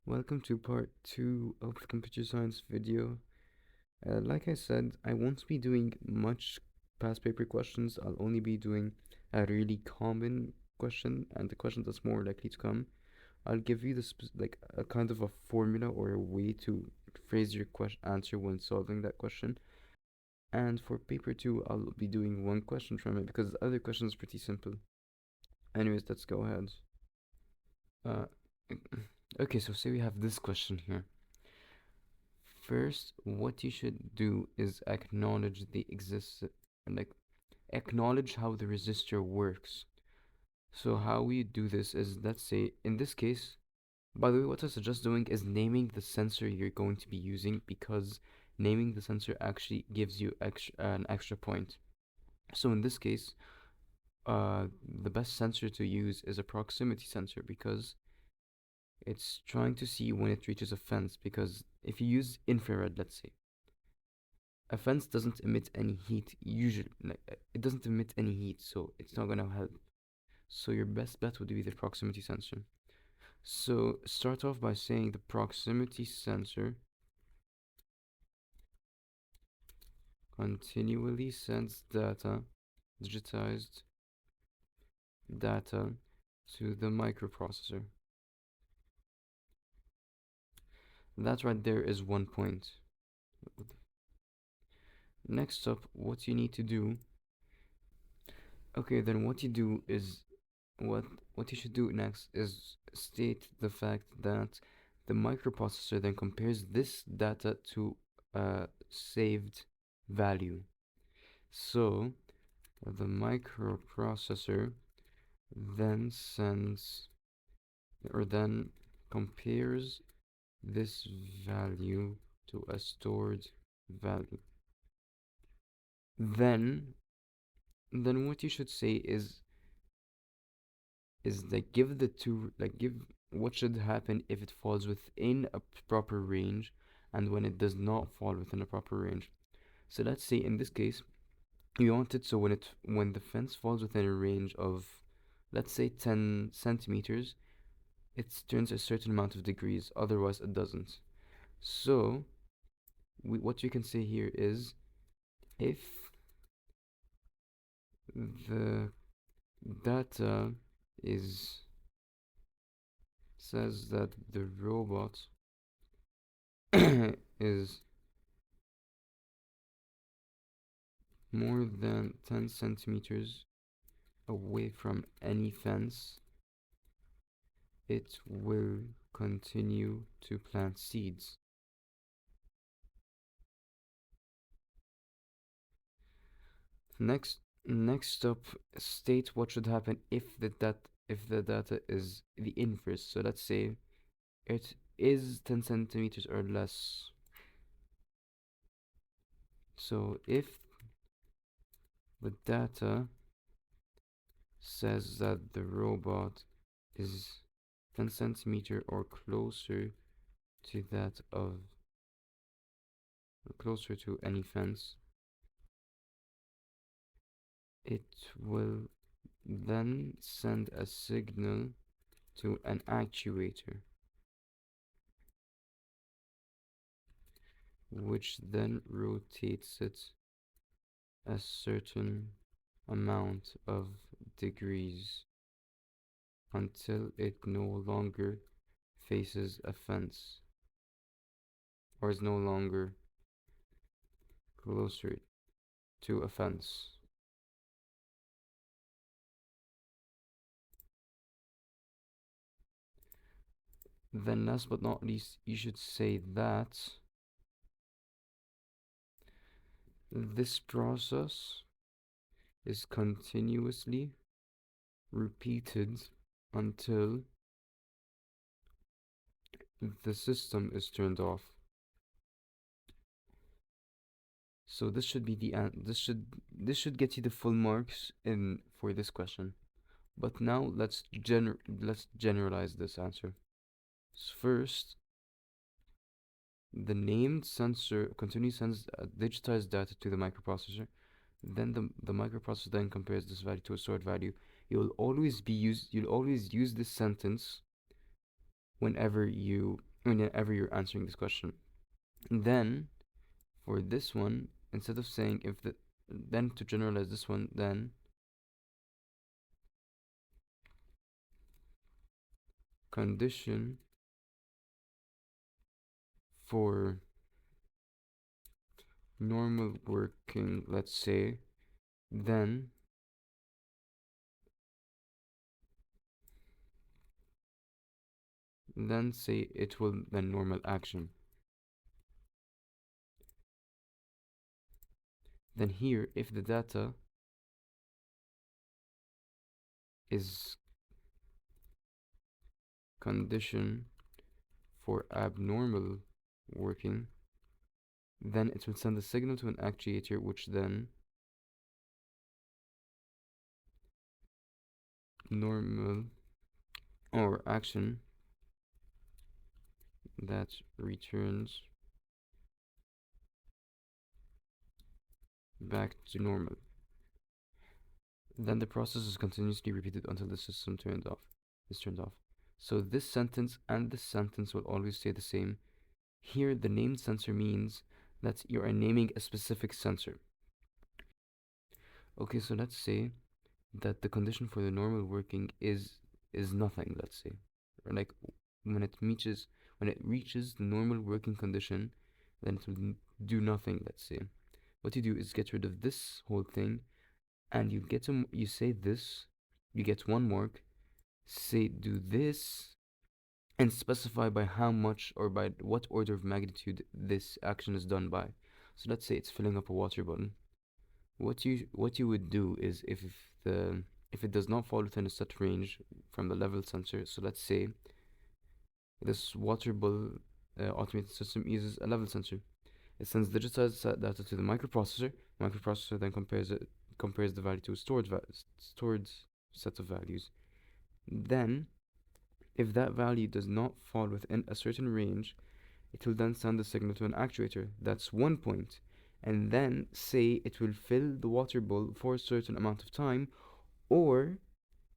Welcome to part 2 of the computer science video. Like I said, I won't be doing much past paper questions. I'll only be doing a really common question and the question that's more likely to come. I'll give you like a kind of a formula or a way to phrase your question answer when solving that question. And for paper 2, I'll be doing one question from it because the other question is pretty simple. Anyways, let's go ahead. Uh, okay, so say we have this question here. First, what you should do is like acknowledge how the resistor works. So how we do this is, let's say, in this case, by the way, what I suggest doing is naming the sensor you're going to be using because naming the sensor actually gives you an extra point. So in this case, the best sensor to use is a proximity sensor because it's trying to see when it reaches a fence. Because if you use infrared, let's say, a fence doesn't emit any heat usually, like it doesn't emit any heat, so it's not gonna help. So your best bet would be the proximity sensor. So start off by saying the proximity sensor continually sends digitized data to the microprocessor. That right there is 1 point. Next up, what you need to do, okay, then what you do is what what you should do next is state the fact that the microprocessor then compares this data to a saved value. So the microprocessor then sends or then compares this value to a stored value. Then what you should say is like give the two like give what should happen if it falls within a proper range and when it does not fall within a proper range. So let's say in this case you want it so when the fence falls within a range of, let's say, 10 centimeters, it turns a certain amount of degrees, otherwise it doesn't. So what you can say here is if the data is says that the robot is more than 10 centimeters away from any fence, it will continue to plant seeds. Next up, state what should happen if the data is the inverse. So let's say it is 10 centimeters or less. So if the data says that the robot is 10 centimeter or closer to that of closer to any fence, it will then send a signal to an actuator, which then rotates it a certain amount of degrees until it no longer faces a fence or is no longer closer to a fence. Then last but not least, you should say that this process is continuously repeated until the system is turned off. So this should be this should get you the full marks in for this question. But now let's generalize this answer. First, the named sensor continually sends digitized data to the microprocessor. Then the microprocessor then compares this value to a stored value. You'll always use this sentence whenever you whenever you're answering this question. Then for this one, instead of saying if the, then to generalize this one, then condition for normal working, let's say, then say it will then normal action. Then here, if the data is condition for abnormal working, then it will send a signal to an actuator, which then normal or action that returns back to normal. Then the process is continuously repeated until the system is turned off. So this sentence and this sentence will always stay the same. Here, the named sensor means that you are naming a specific sensor. Okay, so let's say that the condition for the normal working is nothing, let's say. Or like when it reaches the normal working condition, then it will do nothing, let's say. What you do is get rid of this whole thing, and you say this, you get one mark, say do this, and specify by how much or by what order of magnitude this action is done by. So let's say it's filling up a water bottle. What you would do is if it does not fall within a set range from the level sensor. So let's say this water bottle automated system uses a level sensor. It sends digitized data to the microprocessor. Microprocessor then compares the value to a stored set of values. Then, if that value does not fall within a certain range, it will then send a signal to an actuator. That's 1 point. And then say it will fill the water bowl for a certain amount of time, or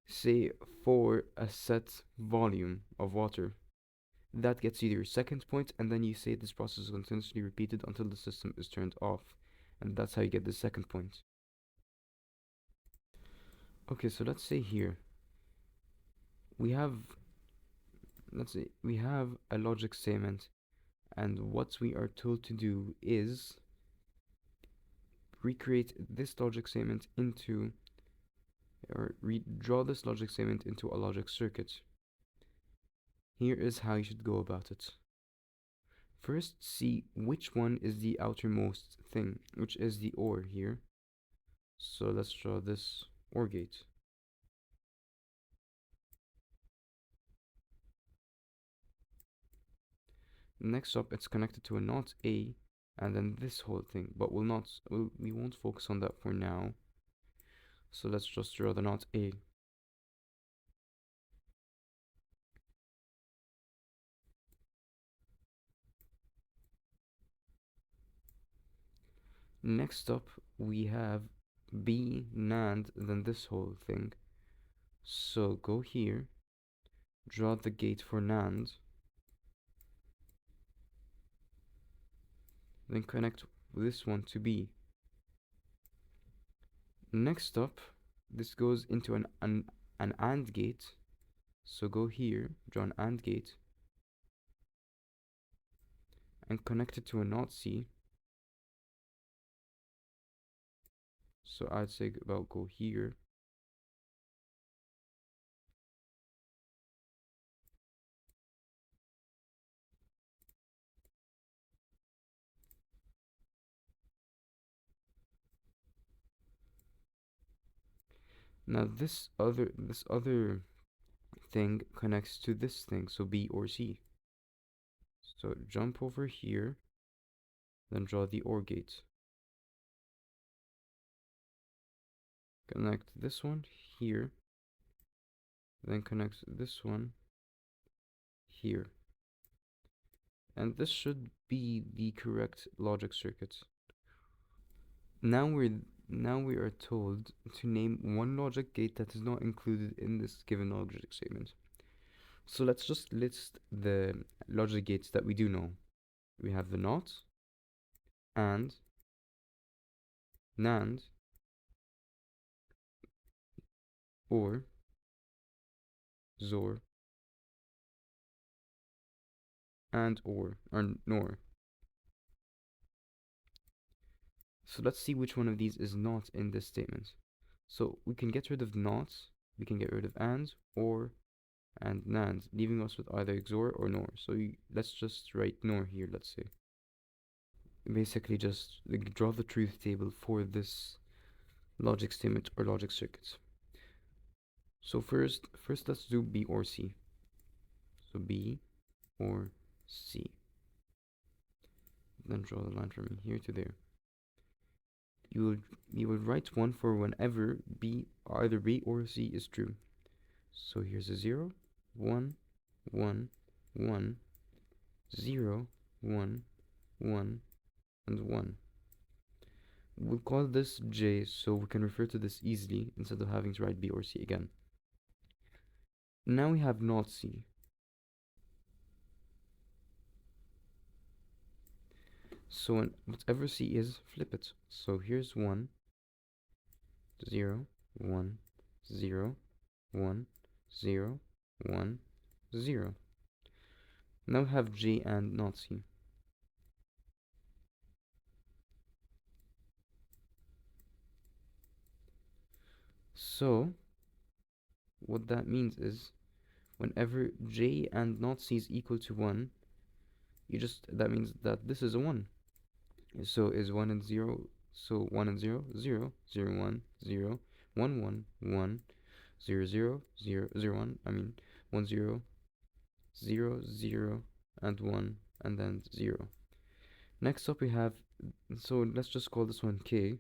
say for a set volume of water. That gets you to your second point, and then you say this process is continuously repeated until the system is turned off. And that's how you get the second point. Okay, so let's say here we have a logic statement, and what we are told to do is recreate this logic statement into or redraw this logic statement into a logic circuit. Here is how you should go about it. First, see which one is the outermost thing, which is the OR here. So let's draw this OR gate. Next up, it's connected to a NOT A, and then this whole thing, but we won't focus on that for now. So let's just draw the NOT A. Next up, we have B NAND, then this whole thing. So go here, draw the gate for NAND, then connect this one to B. Next up, this goes into an AND gate. So go here, draw an AND gate, and connect it to a NOT C. So I'd say about go here. Now this other thing connects to this thing, so B or C. So jump over here, then draw the OR gate. Connect this one here, then connect this one here. And this should be the correct logic circuit. Now we are told to name one logic gate that is not included in this given logic statement. So let's just list the logic gates that we do know. We have the not, and, NAND, or, XOR, and or NOR. So let's see which one of these is not in this statement. So we can get rid of not, we can get rid of or, and NAND, leaving us with either XOR or NOR. So let's just write NOR here, let's say. Basically just draw the truth table for this logic statement or logic circuit. So first let's do B or C. So B or C. Then draw the line from here to there. You will write one for whenever either B or C is true. So here's a 0, 1, 1, 1, 0, 1, 1, and 1. We'll call this J so we can refer to this easily instead of having to write B or C again. Now we have not C. So whatever C is, flip it. So here's 1, 0, 1, 0, 1, 0, 1, 0. Now we have J and not C. So what that means is whenever J and not C is equal to 1, that means that this is a 1. So is 1 and 0, so 1 and 0, 0, 0, 1, 0, 1, 1, 1, 0, 0, 0, 0, 1, 1, 0, 0, 0, and 1, and then 0. Next up we have, so let's just call this one K,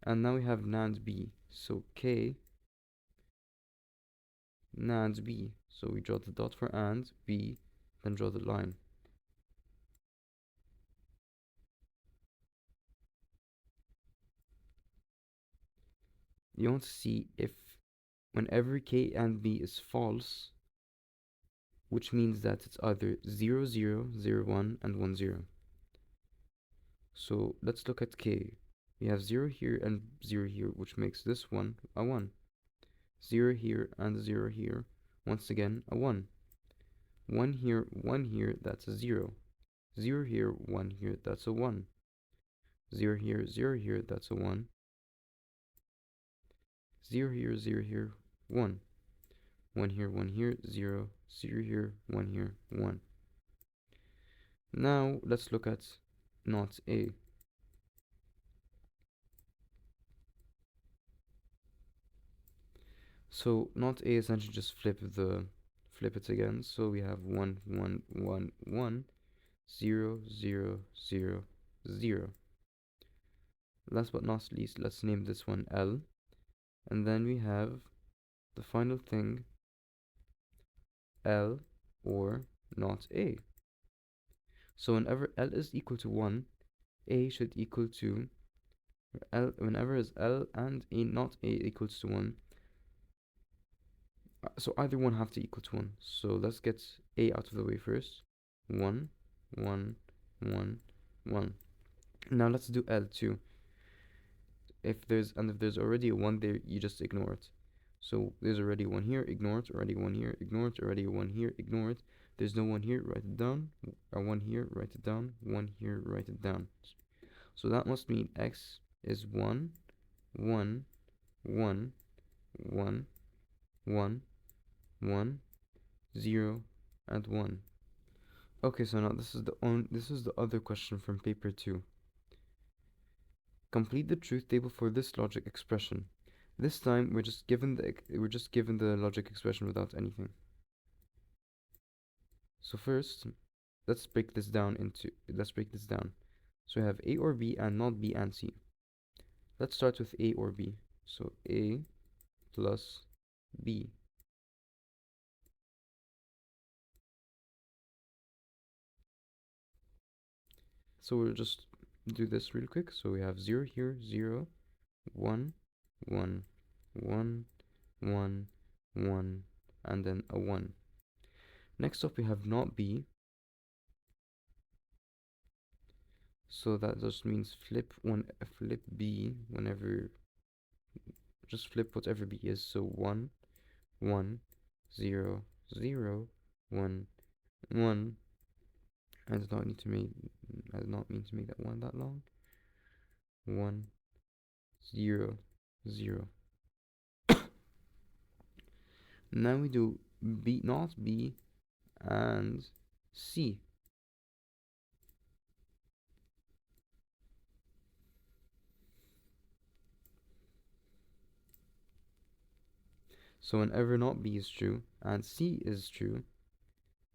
and now we have NAND B, so K, NAND B, so we draw the dot for AND, B, then draw the line. You want to see if whenever K and B is false, which means that it's either 0, 0, 0, 1, and 1, 0. So let's look at K. We have 0 here and 0 here, which makes this one a 1. 0 here and 0 here, once again a 1. 1 here, that's a 0. 0 here, 1 here, that's a 1. 0 here, 0 here, that's a 1. 0 here, 0 here, 1. 1 here, 1 here, 0. 0 here, 1 here, 1. Now let's look at not A. So not A essentially just flip it again. So we have 1, 1, 1, 1, 0, 0, 0, 0. Last but not least, let's name this one L. And then we have the final thing, L or not A. So whenever L is equal to 1, A should equal to L. Whenever is L and A not A equals to 1, so either one have to equal to 1. So let's get A out of the way first. 1, 1, 1, 1. Now let's do L too. If there's already a 1 there, you just ignore it. So there's already one here, ignore it, already one here, ignore it, already one here, ignore it. There's no one here, write it down. A 1 here, write it down. 1 here, write it down. So that must mean X is 1, 1, 1, 1, 1, 1, 0, and 1. Okay, so now this is the other question from paper 2. Complete the truth table for this logic expression. This time we're just given the logic expression without anything. So first, let's break this down. So we have A or B and not B and C. Let's start with A or B. So A plus B. So we'll just do this real quick. So we have 0 here, 0, 1, 1, 1, 1, 1, and then a 1. Next up we have not B, so that just means flip B whenever, just flip whatever B is. So 1 1 0 0 1 1. I did not need to make I did not mean to make that one that long. 1 0 0. Now we do B, not B, and C. So whenever not B is true and C is true,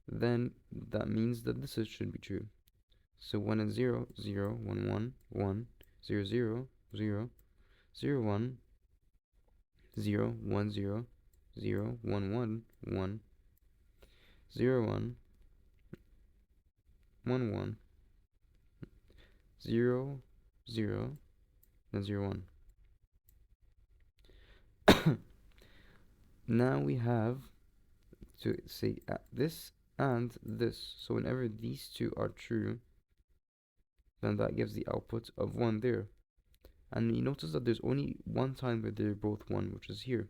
then that means that should be true. So 1 and 0 0 1 1 1 0 0 0 0 1 0 1 0 0 1 1 1 0 1 1 1 0 0 then 0 1. Now we have to say this and this. So whenever these two are true, then that gives the output of 1 there. And you notice that there's only one time where they're both 1, which is here.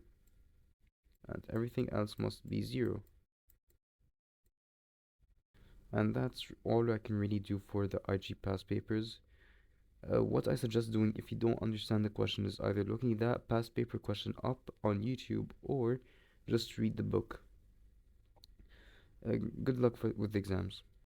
And everything else must be 0. And that's all I can really do for the IG past papers. What I suggest doing if you don't understand the question is either looking that past paper question up on YouTube or just read the book. Good luck with the exams.